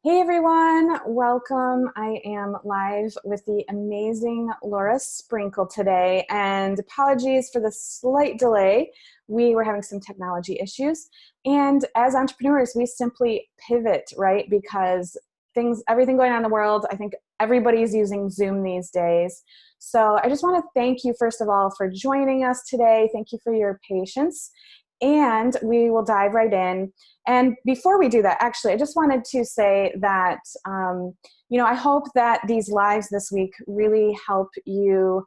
Hey everyone, welcome. I am live with the amazing Laura Sprinkle today, and apologies for the slight delay. We were having some technology issues, and as entrepreneurs, we simply pivot, right? Because everything going on in the world, I think everybody's using Zoom these days. So I just want to thank you, first of all, for joining us today. Thank you for your patience, and we will dive right in. And before we do that, actually, I just wanted to say that, I hope that these lives this week really help you,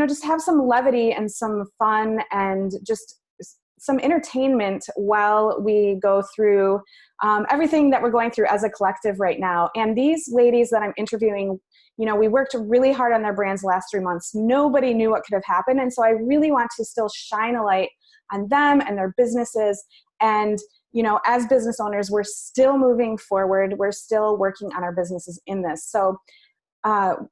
just have some levity and some fun and just some entertainment while we go through everything that we're going through as a collective right now. And these ladies that I'm interviewing, we worked really hard on their brands the last 3 months. Nobody knew what could have happened. And so I really want to still shine a light on them and their businesses. And as business owners, we're still moving forward. We're still working on our businesses in this. So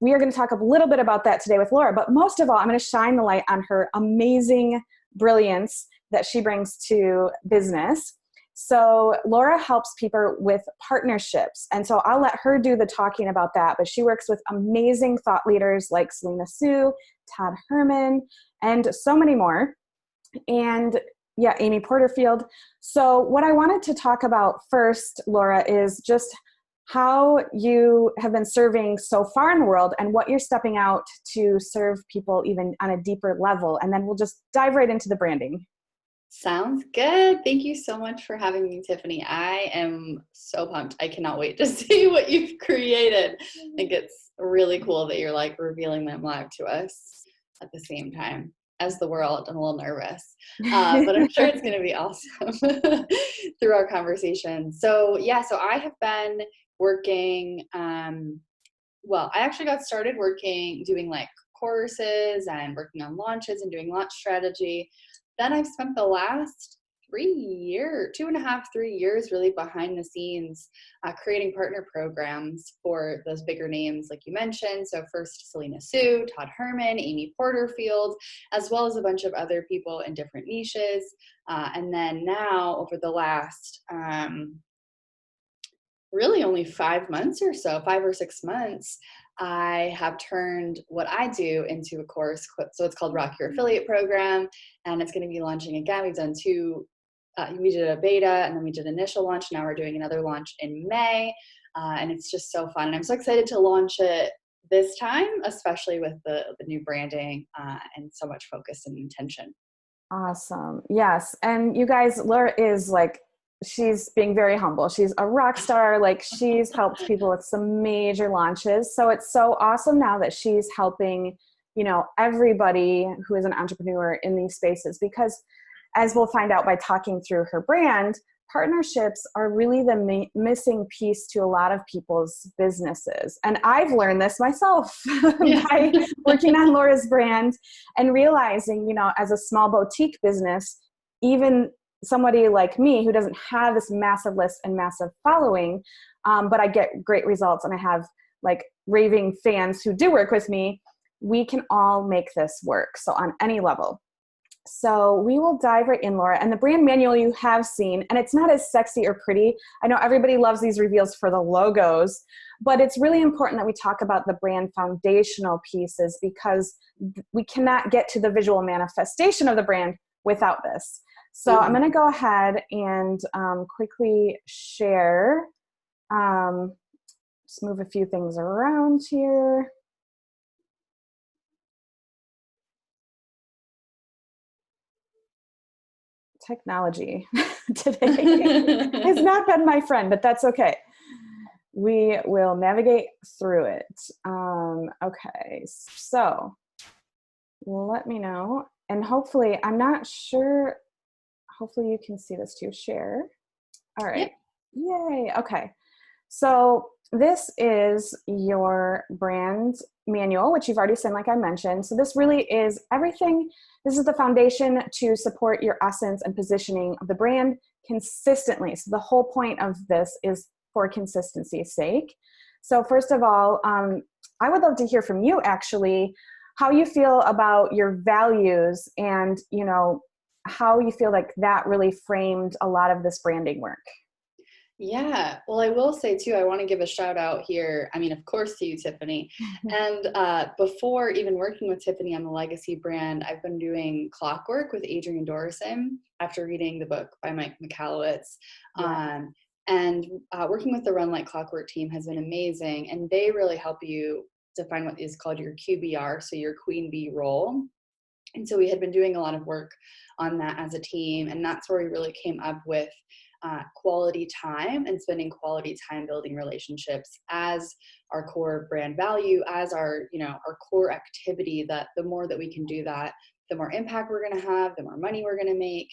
we are going to talk a little bit about that today with Laura. But most of all, I'm going to shine the light on her amazing brilliance that she brings to business. So Laura helps people with partnerships. And so I'll let her do the talking about that. But she works with amazing thought leaders like Selena Soo, Todd Herman, and so many more. And yeah, Amy Porterfield. So what I wanted to talk about first, Laura, is just how you have been serving so far in the world and what you're stepping out to serve people even on a deeper level. And then we'll just dive right into the branding. Sounds good. Thank you so much for having me, Tiffany. I am so pumped. I cannot wait to see what you've created. I think it's really cool that you're revealing them live to us at the same time as the world. I'm a little nervous, but I'm sure it's going to be awesome through our conversation. So I have been working, I actually got started doing courses and working on launches and doing launch strategy. Then I've spent the last 2.5, 3 years really behind the scenes creating partner programs for those bigger names like you mentioned. So first Selena Soo, Todd Herman, Amy Porterfield, as well as a bunch of other people in different niches. And then now over the last really only 5 months or so, 5 or 6 months, I have turned what I do into a course. So it's called Rock Your Affiliate Program, and it's going to be launching again. We've done we did a beta and then we did initial launch. Now we're doing another launch in May. And it's just so fun. And I'm so excited to launch it this time, especially with the new branding and so much focus and intention. Awesome. Yes. And you guys, Laura is she's being very humble. She's a rock star. She's helped people with some major launches. So it's so awesome now that she's helping, everybody who is an entrepreneur in these spaces, because as we'll find out by talking through her brand, partnerships are really the missing piece to a lot of people's businesses. And I've learned this myself by working on Laura's brand and realizing, as a small boutique business, even somebody like me who doesn't have this massive list and massive following, but I get great results and I have raving fans who do work with me, we can all make this work. So on any level. So we will dive right in, Laura. And the brand manual you have seen, and it's not as sexy or pretty. I know everybody loves these reveals for the logos, but it's really important that we talk about the brand foundational pieces because we cannot get to the visual manifestation of the brand without this. So I'm going to go ahead and quickly share, just move a few things around here. Technology today has not been my friend, but that's okay. We will navigate through it. Okay, so let me know. And hopefully, I'm not sure, hopefully you can see this too. Share. All right. Yep. Yay. Okay. So this is your brand manual, which you've already seen, like I mentioned. So this really is everything. This is the foundation to support your essence and positioning of the brand consistently. So the whole point of this is for consistency's sake. So first of all, I would love to hear from you actually, how you feel about your values and, how you feel like that really framed a lot of this branding work. Yeah, well, I will say too, I want to give a shout out here. I mean, of course, to you, Tiffany. And before even working with Tiffany on the Legacy brand, I've been doing clockwork with Adrian Dorison after reading the book by Mike Michalowicz. Yeah. And working with the Run Like Clockwork team has been amazing. And they really help you define what is called your QBR, so your queen bee role. And so we had been doing a lot of work on that as a team. And that's where we really came up with quality time and spending quality time building relationships as our core brand value, as our, our core activity. That the more that we can do that, the more impact we're going to have, the more money we're going to make.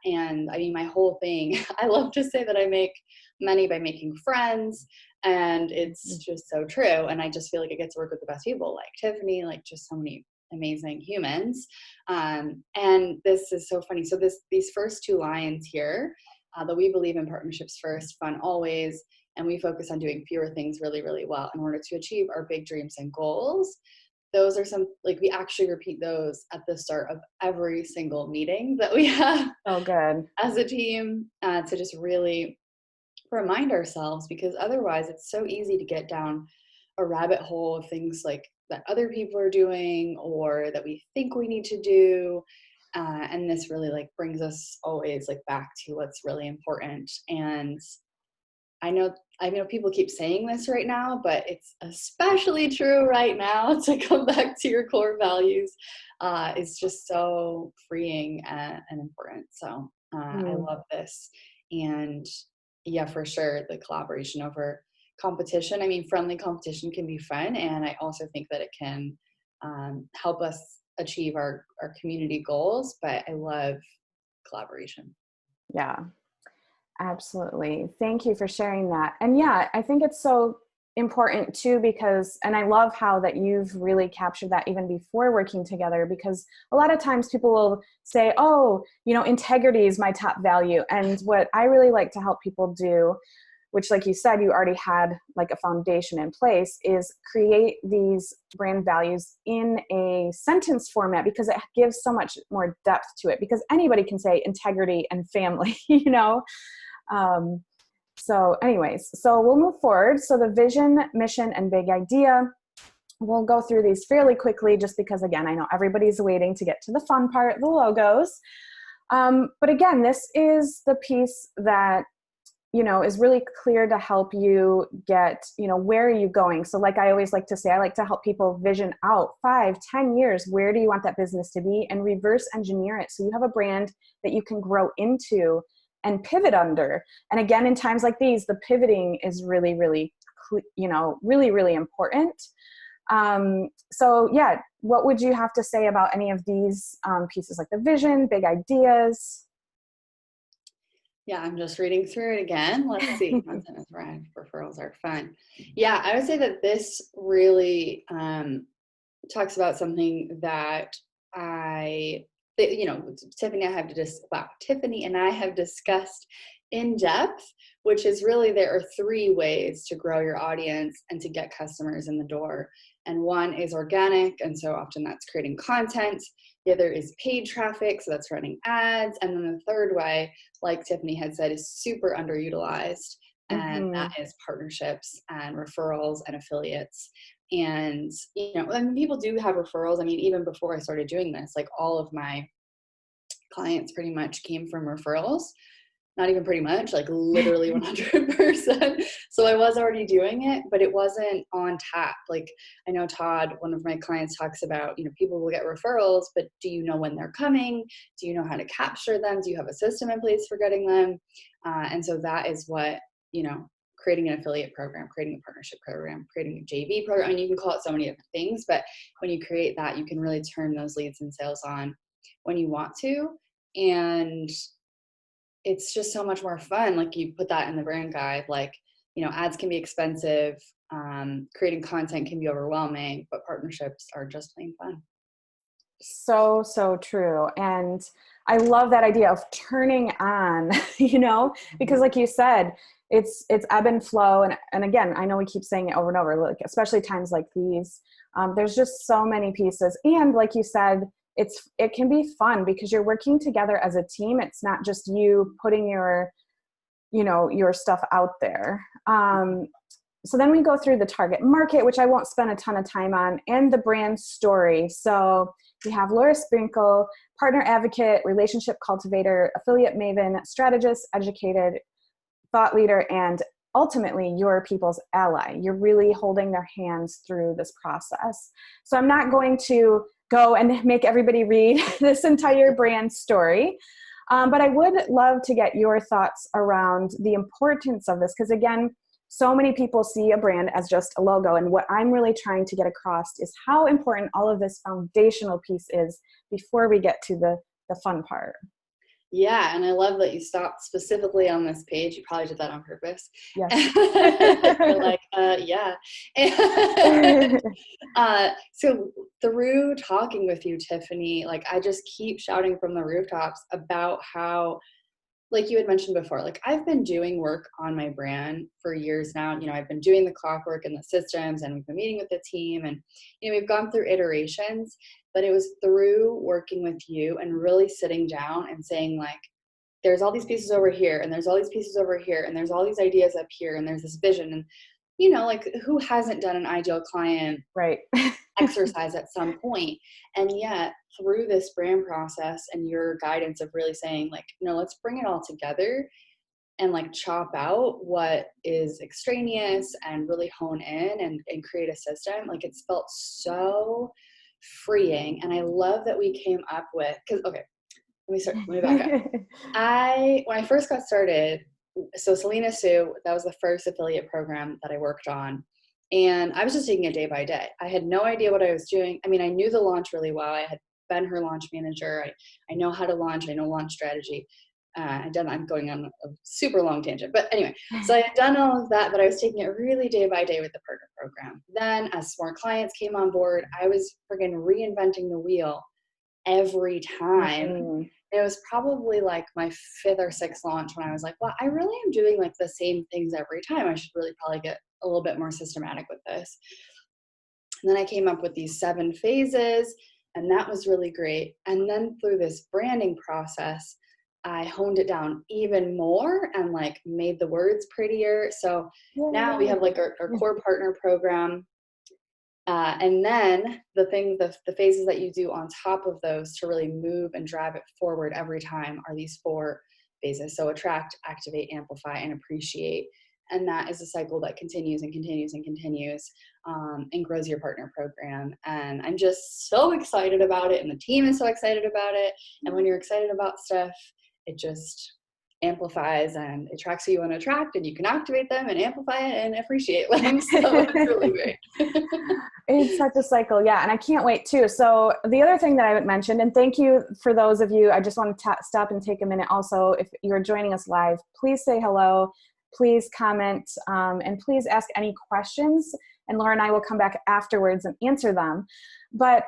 And I mean, my whole thing, I love to say that I make money by making friends. And it's just so true. And I just feel like I get to work with the best people like Tiffany, like just so many amazing humans. And this is so funny. So these first two lines here, that we believe in partnerships first, fun always, and we focus on doing fewer things really, really well in order to achieve our big dreams and goals. Those are some, like, we actually repeat those at the start of every single meeting that we have Oh, good. as a team, to just really remind ourselves, because otherwise it's so easy to get down a rabbit hole of things like that other people are doing or that we think we need to do. And this really like brings us always like back to what's really important. And I know people keep saying this right now, but it's especially true right now to come back to your core values. Is just so freeing and important. So I love this. And yeah, for sure, the collaboration over competition. I mean, friendly competition can be fun. And I also think that it can help us achieve our community goals. But I love collaboration. Yeah, absolutely. Thank you for sharing that. And yeah, I think it's so important too, because, and I love how that you've really captured that even before working together, because a lot of times people will say, oh, integrity is my top value. And what I really like to help people do, which like you said, you already had like a foundation in place, is create these brand values in a sentence format, because it gives so much more depth to it, because anybody can say integrity and family, So anyways, so we'll move forward. So the vision, mission, and big idea, we'll go through these fairly quickly just because, again, I know everybody's waiting to get to the fun part, the logos. But again, this is the piece that, is really clear to help you get, where are you going? So like I always like to say, I like to help people vision out 5-10 years. Where do you want that business to be? And reverse engineer it so you have a brand that you can grow into and pivot under. And again, in times like these, the pivoting is really, really, really, really important. So yeah, what would you have to say about any of these pieces, like the vision, big ideas? Yeah, I'm just reading through it again. Let's see. Content is right. Referrals are fun. Yeah, I would say that this really talks about something that Tiffany and I Tiffany and I have discussed in depth, which is really there are 3 ways to grow your audience and to get customers in the door. And one is organic, and so often that's creating content. The other is paid traffic, so that's running ads. And then the third way, like Tiffany had said, is super underutilized, and that is partnerships and referrals and affiliates. And, I mean, people do have referrals. I mean, even before I started doing this, like all of my clients pretty much came from referrals. Not even pretty much, like literally 100%. So I was already doing it, but it wasn't on tap. Like I know Todd, one of my clients, talks about, people will get referrals, but do you know when they're coming? Do you know how to capture them? Do you have a system in place for getting them? And so that is what, creating an affiliate program, creating a partnership program, creating a JV program. I mean, you can call it so many different things, but when you create that, you can really turn those leads and sales on when you want to. And it's just so much more fun. Like you put that in the brand guide, like, ads can be expensive. Creating content can be overwhelming, but partnerships are just plain fun. So, so true. And I love that idea of turning on, because like you said, it's ebb and flow. And again, I know we keep saying it over and over, like, especially times like these, there's just so many pieces. And like you said, it can be fun because you're working together as a team. It's not just you putting your your stuff out there. So then we go through the target market, which I won't spend a ton of time on, and the brand story. So we have Laura Sprinkle, partner advocate, relationship cultivator, affiliate maven, strategist, educated, thought leader, and ultimately your people's ally. You're really holding their hands through this process. So I'm not going to go and make everybody read this entire brand story. But I would love to get your thoughts around the importance of this, because again, so many people see a brand as just a logo. And what I'm really trying to get across is how important all of this foundational piece is before we get to the fun part. Yeah, and I love that you stopped specifically on this page. You probably did that on purpose. Yes. You're like, yeah. So through talking with you, Tiffany, like I just keep shouting from the rooftops about how, like you had mentioned before, like I've been doing work on my brand for years now. I've been doing the clockwork and the systems, and we've been meeting with the team, and we've gone through iterations, but it was through working with you and really sitting down and saying like, there's all these pieces over here, and there's all these pieces over here, and there's all these ideas up here, and there's this vision. And like who hasn't done an ideal client right exercise at some point? And yet through this brand process and your guidance of really saying like, no, let's bring it all together and like chop out what is extraneous and really hone in and create a system. Like it's felt so freeing. And I love that we came up with, because okay, let me back up. When I first got started, so Selena Sue, that was the first affiliate program that I worked on. And I was just taking it day by day. I had no idea what I was doing. I mean, I knew the launch really well. I had been her launch manager. I know how to launch. I know launch strategy. I'm going on a super long tangent. But anyway, so I had done all of that, but I was taking it really day by day with the partner program. Then as more clients came on board, I was friggin' reinventing the wheel every time. Mm-hmm. It was probably like my 5th or 6th launch when I was like, well, I really am doing like the same things every time. I should really probably get a little bit more systematic with this. And then I came up with these 7 phases, and that was really great. And then through this branding process, I honed it down even more and like made the words prettier. So now we have like our core partner program. And then the phases that you do on top of those to really move and drive it forward every time are these 4 phases. So attract, activate, amplify, and appreciate. And that is a cycle that continues and continues and continues, and grows your partner program. And I'm just so excited about it. And the team is so excited about it. And when you're excited about stuff, it just amplifies and attracts who you want to attract, and you can activate them and amplify it and appreciate them. So it's really great. It's such a cycle. Yeah. And I can't wait too. So the other thing that I haven't mentioned, and thank you for those of you, I just want to stop and take a minute. Also, if you're joining us live, please say hello, please comment, and please ask any questions, and Laura and I will come back afterwards and answer them. But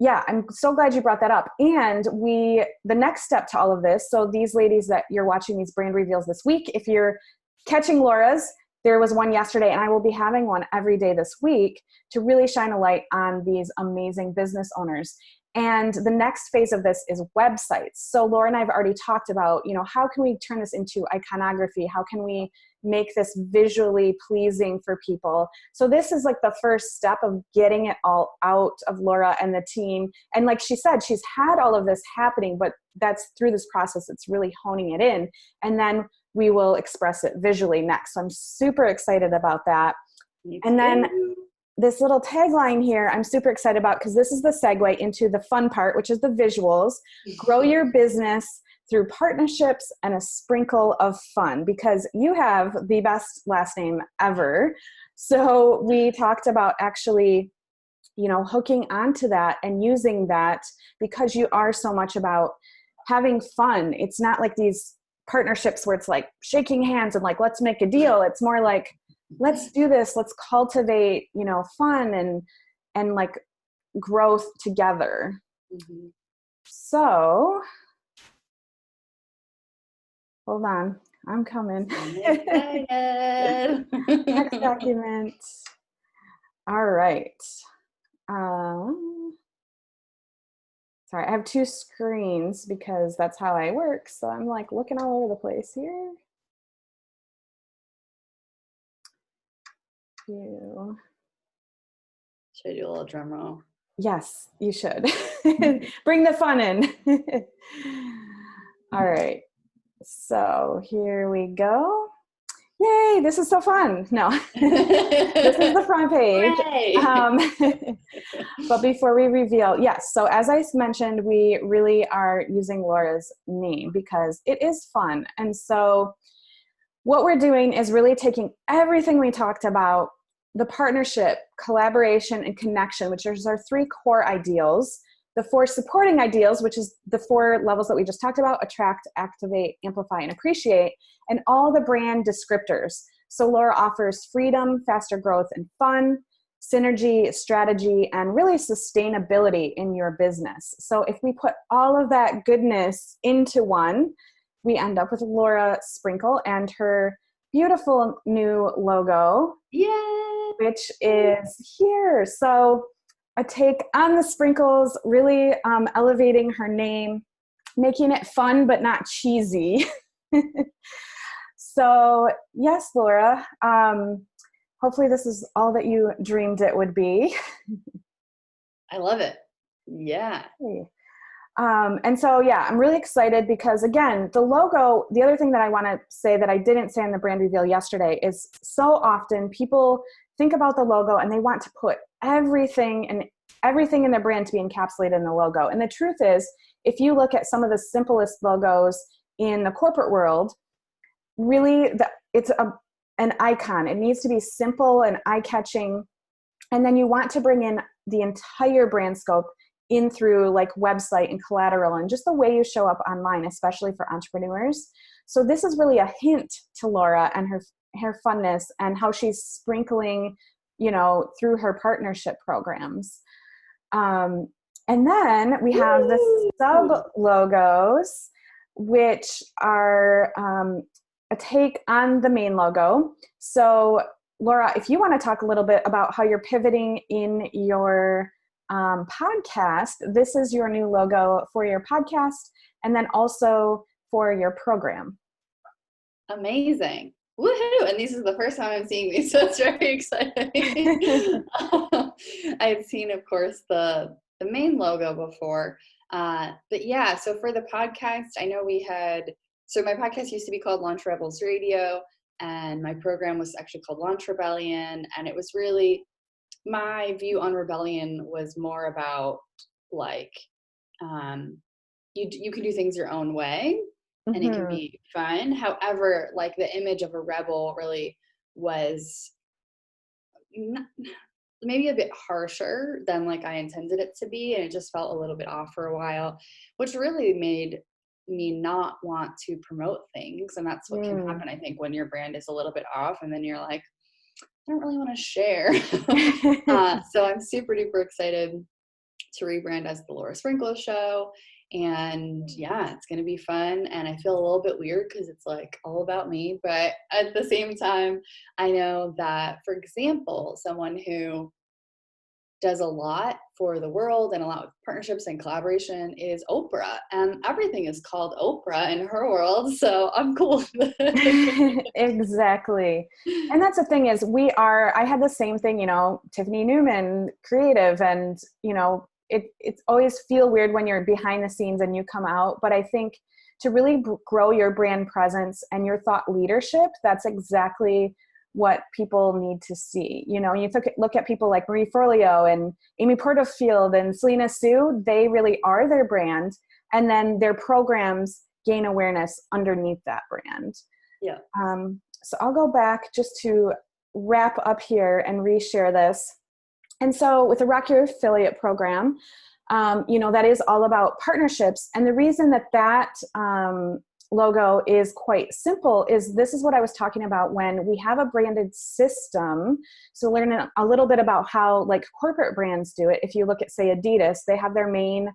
yeah, I'm so glad you brought that up. And the next step to all of this, so these ladies that you're watching these brand reveals this week, if you're catching Laura's, there was one yesterday, and I will be having one every day this week to really shine a light on these amazing business owners. And the next phase of this is websites. So Laura and I have already talked about, how can we turn this into iconography? How can we make this visually pleasing for people? So this is like the first step of getting it all out of Laura and the team. And like she said, she's had all of this happening, but that's through this process, it's really honing it in. And then we will express it visually next. So I'm super excited about that. And then this little tagline here, I'm super excited about, because this is the segue into the fun part, which is the visuals. Grow your business through partnerships and a sprinkle of fun, because you have the best last name ever. So we talked about actually, hooking onto that and using that, because you are so much about having fun. It's not like these partnerships where it's like shaking hands and like, let's make a deal. It's more like, let's do this. Let's cultivate, fun and like growth together. Mm-hmm. So hold on, I'm coming. Next document. All right. Sorry, I have 2 screens because that's how I work. So I'm like looking all over the place here. to. Should I do a little drum roll? Yes, you should. Bring the fun in. All right. So here we go. Yay, this is so fun. No, this is the front page. But before we reveal, yes, so as I mentioned, we really are using Laura's name because it is fun. And so what we're doing is really taking everything we talked about, the partnership, collaboration, and connection, which is our 3 core ideals, the 4 supporting ideals, which is the 4 levels that we just talked about: attract, activate, amplify, and appreciate, and all the brand descriptors. So Laura offers freedom, faster growth, and fun, synergy, strategy, and really sustainability in your business. So if we put all of that goodness into one, we end up with Laura Sprinkle and her beautiful new logo, Yay! Which is here. So a take on the sprinkles, really elevating her name, making it fun but not cheesy. So yes, Laura, hopefully this is all that you dreamed it would be. I love it. Yeah. And so, yeah, I'm really excited because, again, the logo, the other thing that I want to say that I didn't say in the brand reveal yesterday is so often people think about the logo and they want to put everything in their brand to be encapsulated in the logo. And the truth is, if you look at some of the simplest logos in the corporate world, really it's an icon. It needs to be simple and eye-catching. And then you want to bring in the entire brand scope in through like website and collateral and just the way you show up online, especially for entrepreneurs. So this is really a hint to Laura and her funness and how she's sprinkling, through her partnership programs. And then we have the sub logos, which are a take on the main logo. So Laura, if you want to talk a little bit about how you're pivoting in your podcast, this is your new logo for your podcast and then also for your program. Amazing. Woohoo! And this is the first time I'm seeing these, so it's very exciting. I had seen, of course, the main logo before. But yeah, so for the podcast, I know so my podcast used to be called Launch Rebels Radio, and my program was actually called Launch Rebellion, and it was really, my view on rebellion was more about like, you can do things your own way. And it can be fun. However, like the image of a rebel really was maybe a bit harsher than like I intended it to be. And it just felt a little bit off for a while, which really made me not want to promote things. And that's what can happen, I think, when your brand is a little bit off and then you're like, I don't really want to share. So I'm super duper excited to rebrand as the Laura Sprinkle Show. And yeah, it's going to be fun. And I feel a little bit weird because it's like all about me. But at the same time, I know that, for example, someone who does a lot for the world and a lot of partnerships and collaboration is Oprah. And everything is called Oprah in her world. So I'm cool. Exactly. And that's the thing is I had the same thing, Tiffany Newman, creative, and, it's always feel weird when you're behind the scenes and you come out. But I think to really grow your brand presence and your thought leadership, that's exactly what people need to see. You look at people like Marie Forleo and Amy Porterfield and Selena Sue, they really are their brand. And then their programs gain awareness underneath that brand. Yeah. So I'll go back just to wrap up here and reshare this. And so with the Rock Your Affiliate program, that is all about partnerships. And the reason that logo is quite simple is this is what I was talking about when we have a branded system. So learn a little bit about how like corporate brands do it. If you look at, say, Adidas, they have their main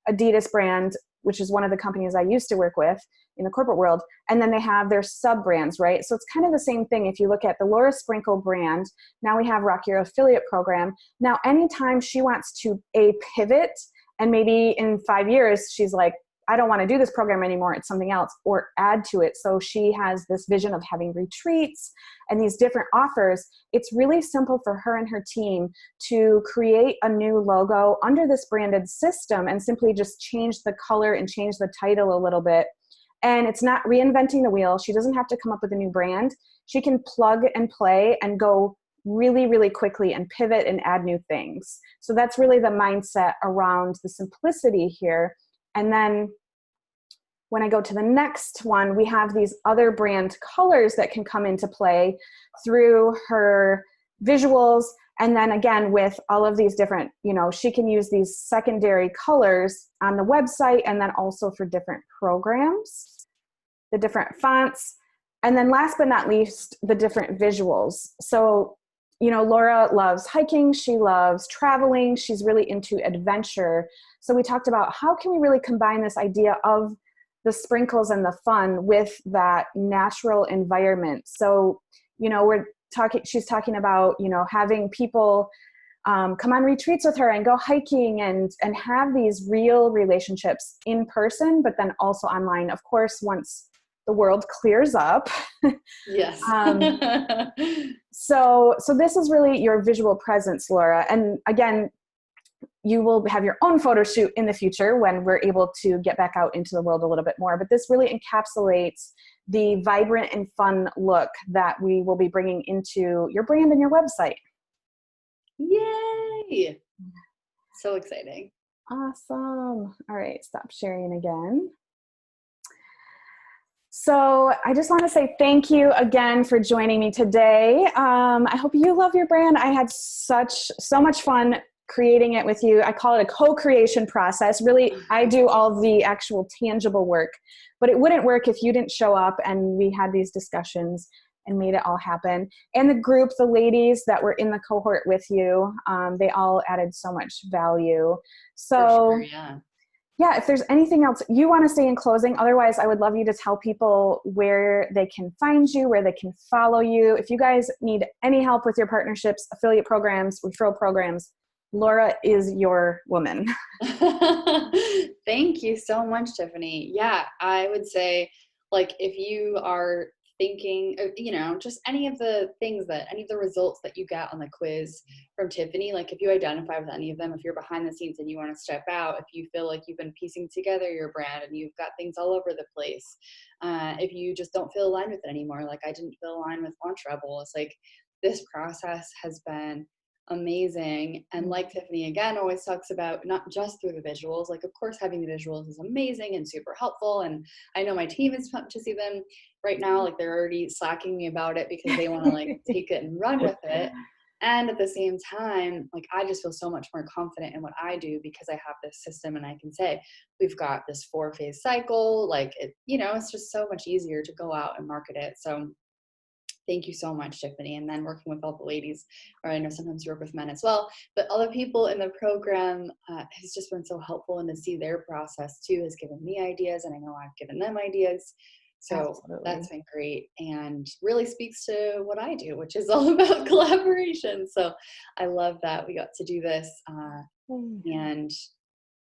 Adidas brand, which is one of the companies I used to work with in the corporate world. And then they have their sub brands, right? So it's kind of the same thing. If you look at the Laura Sprinkle brand, now we have Rock Your Affiliate program. Now, anytime she wants to pivot, and maybe in 5 years, she's like, I don't want to do this program anymore, it's something else, or add to it. So she has this vision of having retreats and these different offers. It's really simple for her and her team to create a new logo under this branded system and simply just change the color and change the title a little bit. And it's not reinventing the wheel. She doesn't have to come up with a new brand. She can plug and play and go really, really quickly and pivot and add new things. So that's really the mindset around the simplicity here. And then when I go to the next one, we have these other brand colors that can come into play through her visuals. And then again, with all of these different, she can use these secondary colors on the website and then also for different programs, the different fonts. And then last but not least, the different visuals. So, Laura loves hiking. She loves traveling. She's really into adventure. So we talked about how can we really combine this idea of the sprinkles and the fun with that natural environment. So, she's talking about, having people come on retreats with her and go hiking and have these real relationships in person, but then also online, of course, once the world clears up. Yes. So this is really your visual presence, Laura. And again, you will have your own photo shoot in the future when we're able to get back out into the world a little bit more. But this really encapsulates the vibrant and fun look that we will be bringing into your brand and your website. Yay! So exciting. Awesome. All right, stop sharing again. So I just want to say thank you again for joining me today. I hope you love your brand. I had so much fun creating it with you. I call it a co-creation process. Really, I do all the actual tangible work, but it wouldn't work if you didn't show up and we had these discussions and made it all happen. And the group, the ladies that were in the cohort with you, they all added so much value. So yeah, if there's anything else you want to say in closing, otherwise I would love you to tell people where they can find you, where they can follow you. If you guys need any help with your partnerships, affiliate programs, referral programs, Laura is your woman. Thank you so much, Tiffany. Yeah, I would say, if you are thinking, just any of the results that you get on the quiz from Tiffany, if you identify with any of them, if you're behind the scenes and you want to step out, if you feel like you've been piecing together your brand and you've got things all over the place, if you just don't feel aligned with it anymore, I didn't feel aligned with Launch Rebel, it's this process has been amazing. And like Tiffany again always talks about, not just through the visuals, of course having the visuals is amazing and super helpful, and I know my team is pumped to see them right now. They're already slacking me about it because they want to take it and run with it. And at the same time, I just feel so much more confident in what I do because I have this system and I can say we've got this 4-phase cycle, it's just so much easier to go out and market it. So thank you so much, Tiffany. And then working with all the ladies, or I know sometimes you work with men as well, but other people in the program has just been so helpful, and to see their process too has given me ideas, and I know I've given them ideas. So Absolutely. That's been great and really speaks to what I do, which is all about collaboration. So I love that we got to do this. And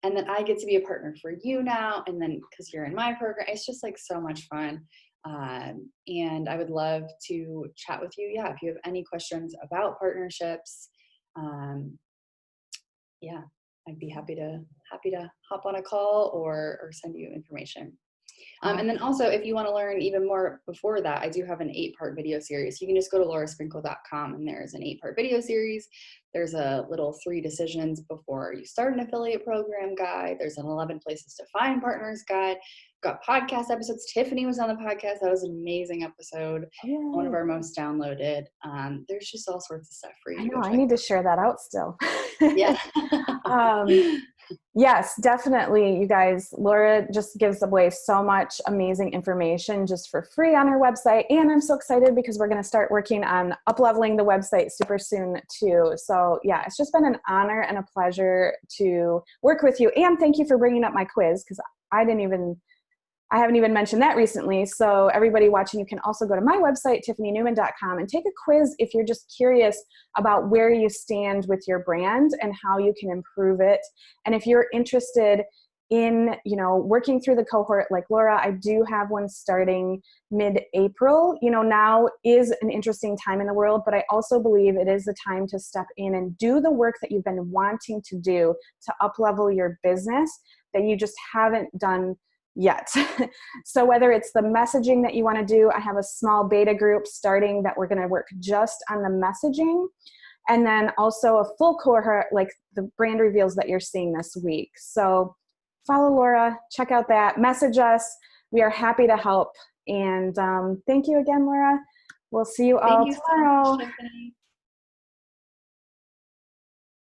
then I get to be a partner for you now. And then because you're in my program, it's just so much fun. And I would love to chat with you. Yeah, if you have any questions about partnerships, I'd be happy to hop on a call or send you information. And then also, if you want to learn even more before that, I do have an 8-part video series. You can just go to laurasprinkle.com and there's an 8-part video series. There's a little 3 decisions before you start an affiliate program guide. There's an 11 places to find partners guide. Got podcast episodes. Tiffany was on the podcast. That was an amazing episode. Yay. One of our most downloaded. There's just all sorts of stuff for you. I know. I need to share that out still. Yeah. Yes, definitely. You guys, Laura just gives away so much amazing information just for free on her website. And I'm so excited because we're going to start working on up-leveling the website super soon too. So yeah, it's just been an honor and a pleasure to work with you. And thank you for bringing up my quiz, because I haven't even mentioned that recently. So everybody watching, you can also go to my website, tiffanynewman.com, and take a quiz if you're just curious about where you stand with your brand and how you can improve it. And if you're interested in, working through the cohort like Laura. I do have one starting mid-April. Now is an interesting time in the world, but I also believe it is the time to step in and do the work that you've been wanting to do to up-level your business that you just haven't done yet. So whether it's the messaging that you want to do, I have a small beta group starting that we're going to work just on the messaging. And then also a full cohort, like the brand reveals that you're seeing this week. So follow Laura, check out that, message us. We are happy to help. And thank you again, Laura. We'll see you all Thank you tomorrow. so much, Tiffany.